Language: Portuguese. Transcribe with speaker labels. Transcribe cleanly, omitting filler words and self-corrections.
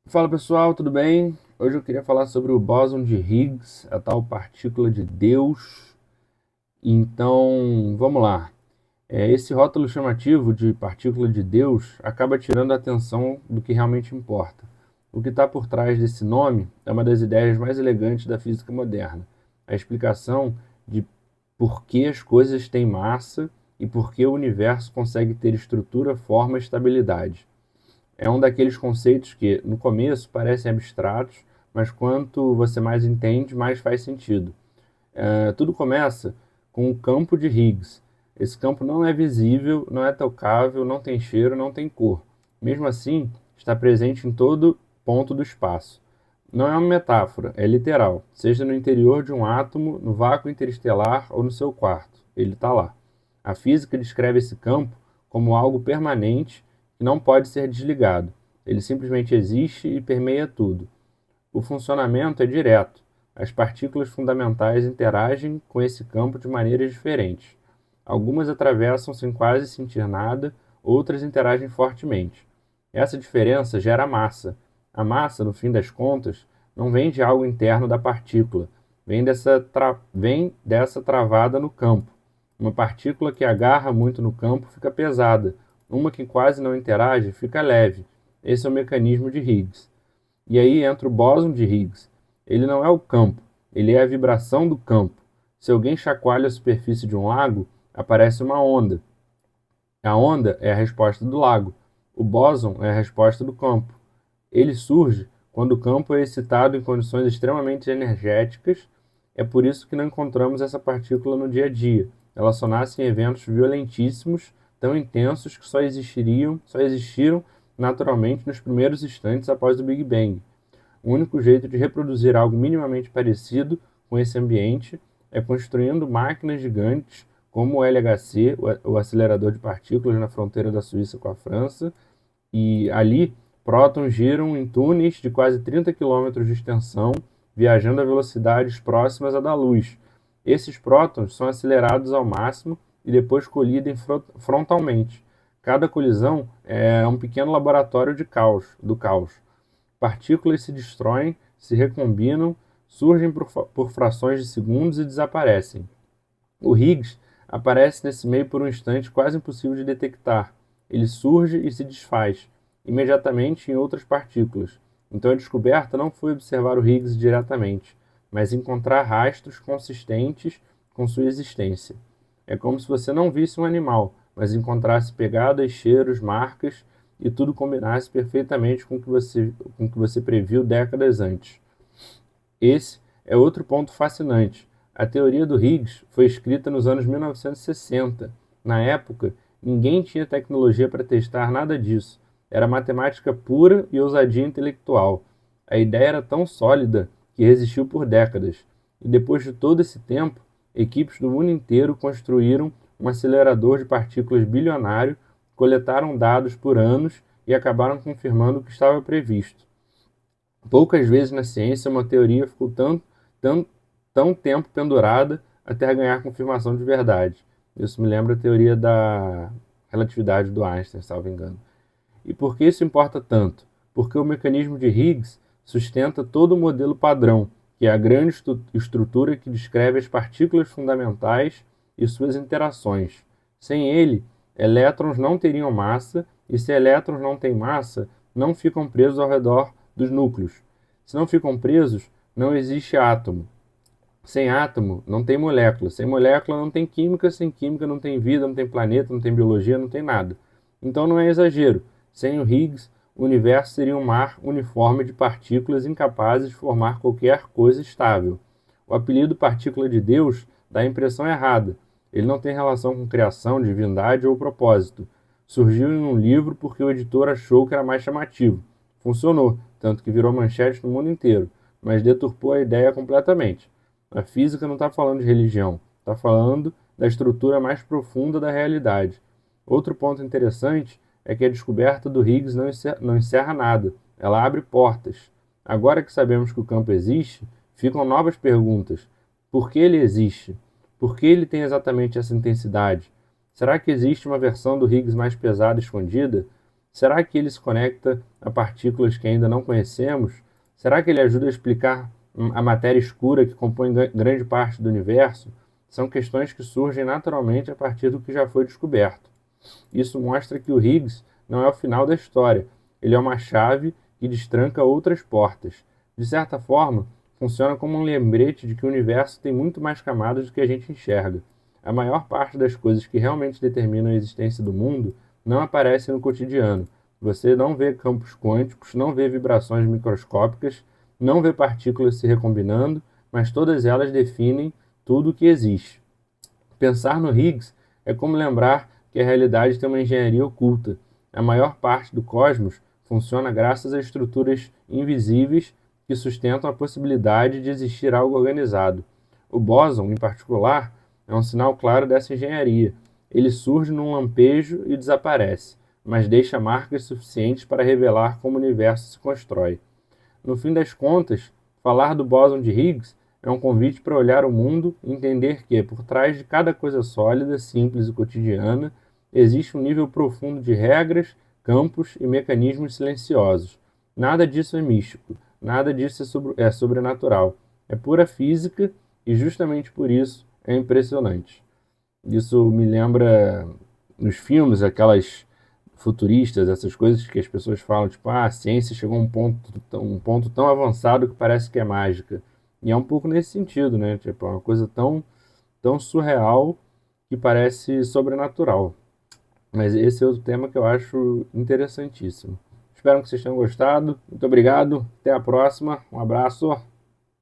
Speaker 1: Fala pessoal, tudo bem? Hoje eu queria falar sobre o bóson de Higgs, a tal partícula de Deus. Então, vamos lá. Esse rótulo chamativo de partícula de Deus acaba tirando a atenção do que realmente importa. O que está por trás desse nome é uma das ideias mais elegantes da física moderna: a explicação de por que as coisas têm massa e por que o universo consegue ter estrutura, forma e estabilidade. É um daqueles conceitos que, no começo, parecem abstratos, mas quanto você mais entende, mais faz sentido. Tudo começa com o campo de Higgs. Esse campo não é visível, não é tocável, não tem cheiro, não tem cor. Mesmo assim, está presente em todo ponto do espaço. Não é uma metáfora, é literal. Seja no interior de um átomo, no vácuo interestelar ou no seu quarto. Ele está lá. A física descreve esse campo como algo permanente que não pode ser desligado. Ele simplesmente existe e permeia tudo. O funcionamento é direto. As partículas fundamentais interagem com esse campo de maneiras diferentes. Algumas atravessam sem quase sentir nada, outras interagem fortemente. Essa diferença gera massa. A massa, no fim das contas, não vem de algo interno da partícula, vem dessa travada no campo. Uma partícula que agarra muito no campo fica pesada, uma que quase não interage fica leve. Esse é o mecanismo de Higgs. E aí entra o bóson de Higgs. Ele não é o campo, ele é a vibração do campo. Se alguém chacoalha a superfície de um lago, aparece uma onda. A onda é a resposta do lago. O bóson é a resposta do campo. Ele surge quando o campo é excitado em condições extremamente energéticas. É por isso que não encontramos essa partícula no dia a dia. Ela só nasce em eventos violentíssimos, tão intensos que só existiram naturalmente nos primeiros instantes após o Big Bang. O único jeito de reproduzir algo minimamente parecido com esse ambiente é construindo máquinas gigantes como o LHC, o acelerador de partículas na fronteira da Suíça com a França, e ali prótons giram em túneis de quase 30 quilômetros de extensão, viajando a velocidades próximas à da luz. Esses prótons são acelerados ao máximo e depois colidem frontalmente. Cada colisão é um pequeno laboratório do caos. Partículas se destroem, se recombinam, surgem por frações de segundos e desaparecem. O Higgs aparece nesse meio por um instante quase impossível de detectar. Ele surge e se desfaz imediatamente em outras partículas. Então a descoberta não foi observar o Higgs diretamente, mas encontrar rastros consistentes com sua existência. É como se você não visse um animal, mas encontrasse pegadas, cheiros, marcas e tudo combinasse perfeitamente com o que você previu décadas antes. Esse é outro ponto fascinante. A teoria do Higgs foi escrita nos anos 1960. Na época, ninguém tinha tecnologia para testar nada disso. Era matemática pura e ousadia intelectual. A ideia era tão sólida que resistiu por décadas. E depois de todo esse tempo, equipes do mundo inteiro construíram um acelerador de partículas bilionário, coletaram dados por anos e acabaram confirmando o que estava previsto. Poucas vezes na ciência uma teoria ficou tão, tão tempo pendurada até ganhar confirmação de verdade. Isso me lembra a teoria da relatividade do Einstein, salvo engano. E por que isso importa tanto? Porque o mecanismo de Higgs sustenta todo o modelo padrão, que é a grande estrutura que descreve as partículas fundamentais e suas interações. Sem ele, elétrons não teriam massa, e se elétrons não têm massa, não ficam presos ao redor dos núcleos. Se não ficam presos, não existe átomo. Sem átomo, não tem molécula. Sem molécula, não tem química. Sem química, não tem vida, não tem planeta, não tem biologia, não tem nada. Então, não é exagero. Sem o Higgs, o universo seria um mar uniforme de partículas incapazes de formar qualquer coisa estável. O apelido partícula de Deus dá a impressão errada. Ele não tem relação com criação, divindade ou propósito. Surgiu em um livro porque o editor achou que era mais chamativo. Funcionou, tanto que virou manchete no mundo inteiro, mas deturpou a ideia completamente. A física não está falando de religião, está falando da estrutura mais profunda da realidade. Outro ponto interessante é que a descoberta do Higgs não encerra nada, ela abre portas. Agora que sabemos que o campo existe, ficam novas perguntas. Por que ele existe? Por que ele tem exatamente essa intensidade? Será que existe uma versão do Higgs mais pesada escondida? Será que ele se conecta a partículas que ainda não conhecemos? Será que ele ajuda a explicar a matéria escura que compõe grande parte do universo? São questões que surgem naturalmente a partir do que já foi descoberto. Isso mostra que o Higgs não é o final da história, ele é uma chave que destranca outras portas. De certa forma, funciona como um lembrete de que o universo tem muito mais camadas do que a gente enxerga. A maior parte das coisas que realmente determinam a existência do mundo não aparecem no cotidiano. Você não vê campos quânticos, não vê vibrações microscópicas, não vê partículas se recombinando, mas todas elas definem tudo o que existe. Pensar no Higgs é como lembrar que a realidade tem uma engenharia oculta. A maior parte do cosmos funciona graças a estruturas invisíveis que sustentam a possibilidade de existir algo organizado. O bóson, em particular, é um sinal claro dessa engenharia. Ele surge num lampejo e desaparece, mas deixa marcas suficientes para revelar como o universo se constrói. No fim das contas, falar do bóson de Higgs é um convite para olhar o mundo e entender que, por trás de cada coisa sólida, simples e cotidiana, existe um nível profundo de regras, campos e mecanismos silenciosos. Nada disso é místico, nada disso é sobrenatural. É pura física e, justamente por isso, é impressionante. Isso me lembra nos filmes, aquelas futuristas, essas coisas que as pessoas falam, tipo, a ciência chegou a um ponto tão avançado que parece que é mágica. E é um pouco nesse sentido, né? Tipo, é uma coisa tão surreal que parece sobrenatural. Mas esse é outro tema que eu acho interessantíssimo. Espero que vocês tenham gostado. Muito obrigado. Até a próxima. Um abraço.